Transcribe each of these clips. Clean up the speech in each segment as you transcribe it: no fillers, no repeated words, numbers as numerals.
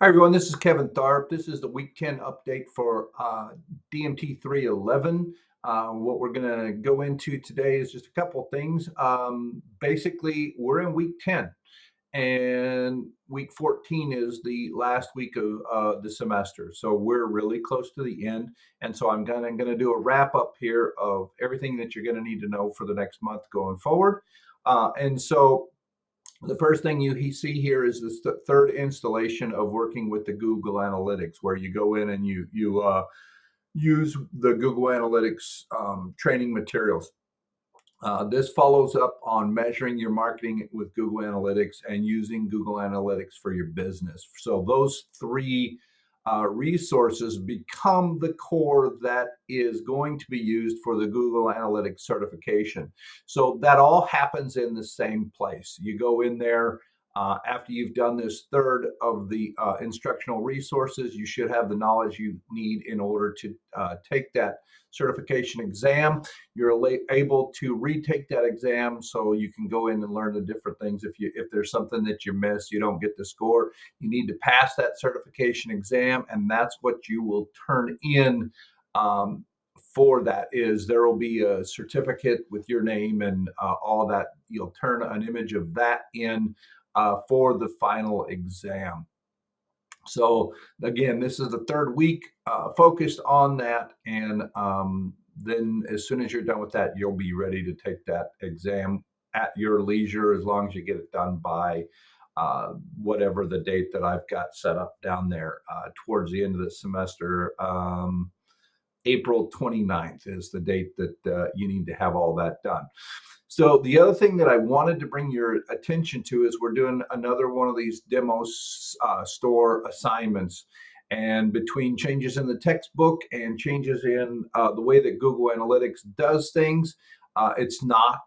Hi, everyone. This is Kevin Tharp. This is the Week 10 update for DMT 311. What we're going to go into today is just a couple of things. Basically, we're in Week 10, and Week 14 is the last week of the semester. So we're really close to the end. And so I'm gonna do a wrap up here of everything that you're going to need to know for the next month going forward. And so the first thing you see here is this third installation of working with the Google Analytics, where you go in and you use the Google Analytics training materials. This follows up on measuring your marketing with Google Analytics and using Google Analytics for your business. So those three resources become the core that is going to be used for the Google Analytics certification. So that all happens in the same place. You go in there after you've done this third of the instructional resources. You should have the knowledge you need in order to take that certification exam. You're able to retake that exam, so you can go in and learn the different things. If there's something that you miss, you don't get the score, you need to pass that certification exam, and that's what you will turn in. For that is there will be a certificate with your name and all that. You'll turn an image of that in for the final exam. So again, this is the third week focused on that, and then as soon as you're done with that, you'll be ready to take that exam at your leisure, as long as you get it done by whatever the date that I've got set up down there towards the end of the semester. April 29th is the date that you need to have all that done. So the other thing that I wanted to bring your attention to is we're doing another one of these demo store assignments. And between changes in the textbook and changes in the way that Google Analytics does things, it's not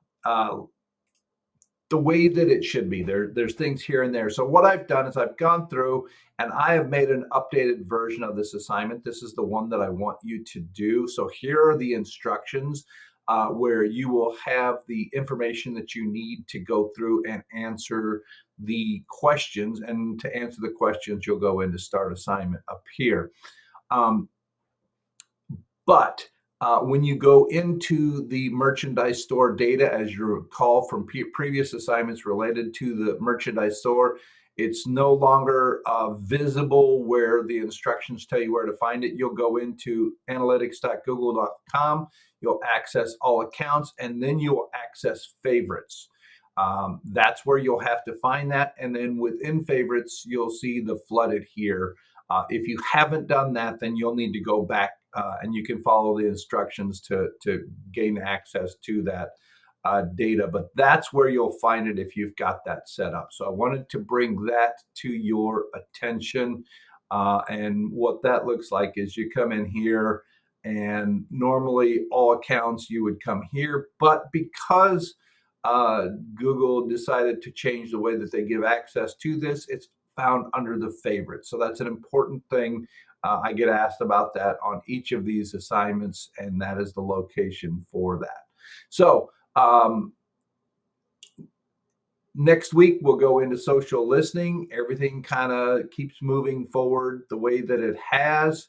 the way that it should be. There's things here and there. So what I've done is I've gone through and I have made an updated version of this assignment. This is the one that I want you to do. So here are the instructions where you will have the information that you need to go through and answer the questions. And to answer the questions, you'll go into start assignment up here. Um, but when you go into the merchandise store data, as you recall from previous assignments related to the merchandise store, it's no longer visible where the instructions tell you where to find it. You'll go into analytics.google.com, you'll access all accounts, and then you'll access favorites. That's where you'll have to find that. And then within favorites, you'll see the flooded here. If you haven't done that, then you'll need to go back and you can follow the instructions to gain access to that data. But that's where you'll find it if you've got that set up. So I wanted to bring that to your attention. And what that looks like is you come in here, and normally all accounts you would come here. But because Google decided to change the way that they give access to this, it's found under the favorites. So that's an important thing. I get asked about that on each of these assignments, and that is the location for that. So next week, we'll go into social listening. Everything kind of keeps moving forward the way that it has.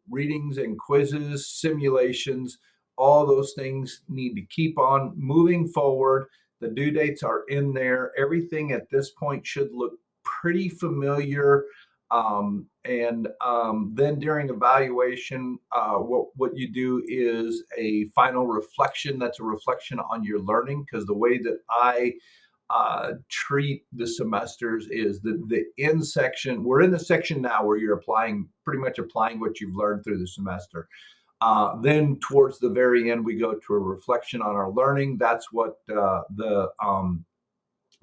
Readings and quizzes, simulations, all those things need to keep on moving forward. The due dates are in there. Everything at this point should look pretty familiar. Then during evaluation, what you do is a final reflection. That's a reflection on your learning, because the way that I treat the semesters is the end section. We're in the section now where you're pretty much applying what you've learned through the semester. Then towards the very end, we go to a reflection on our learning. That's what the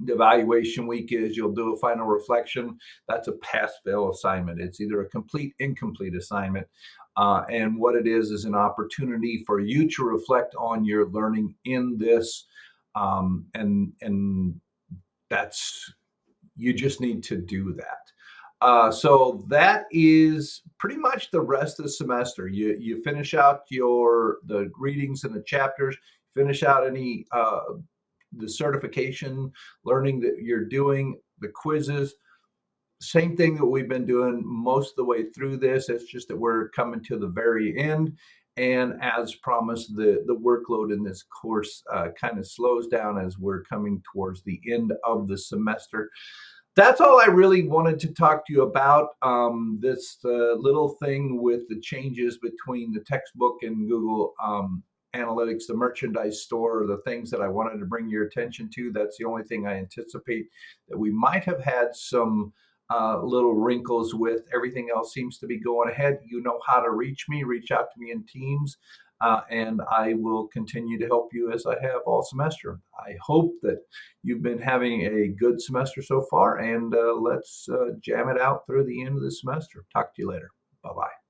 evaluation week is. You'll do a final reflection. That's a pass-fail assignment. It's either a complete, incomplete assignment. And what it is an opportunity for you to reflect on your learning in this. And that's, you just need to do that. So that is pretty much the rest of the semester. You finish out the readings and the chapters, finish out any the certification learning that you're doing, the quizzes. Same thing that we've been doing most of the way through this. It's just that we're coming to the very end. And as promised, the workload in this course kind of slows down as we're coming towards the end of the semester. That's all I really wanted to talk to you about. This little thing with the changes between the textbook and Google Analytics, the merchandise store, the things that I wanted to bring your attention to. That's the only thing I anticipate that we might have had some little wrinkles with. Everything else seems to be going ahead. You know how to reach me. Reach out to me in Teams. And I will continue to help you as I have all semester. I hope that you've been having a good semester so far, and let's jam it out through the end of the semester. Talk to you later. Bye bye.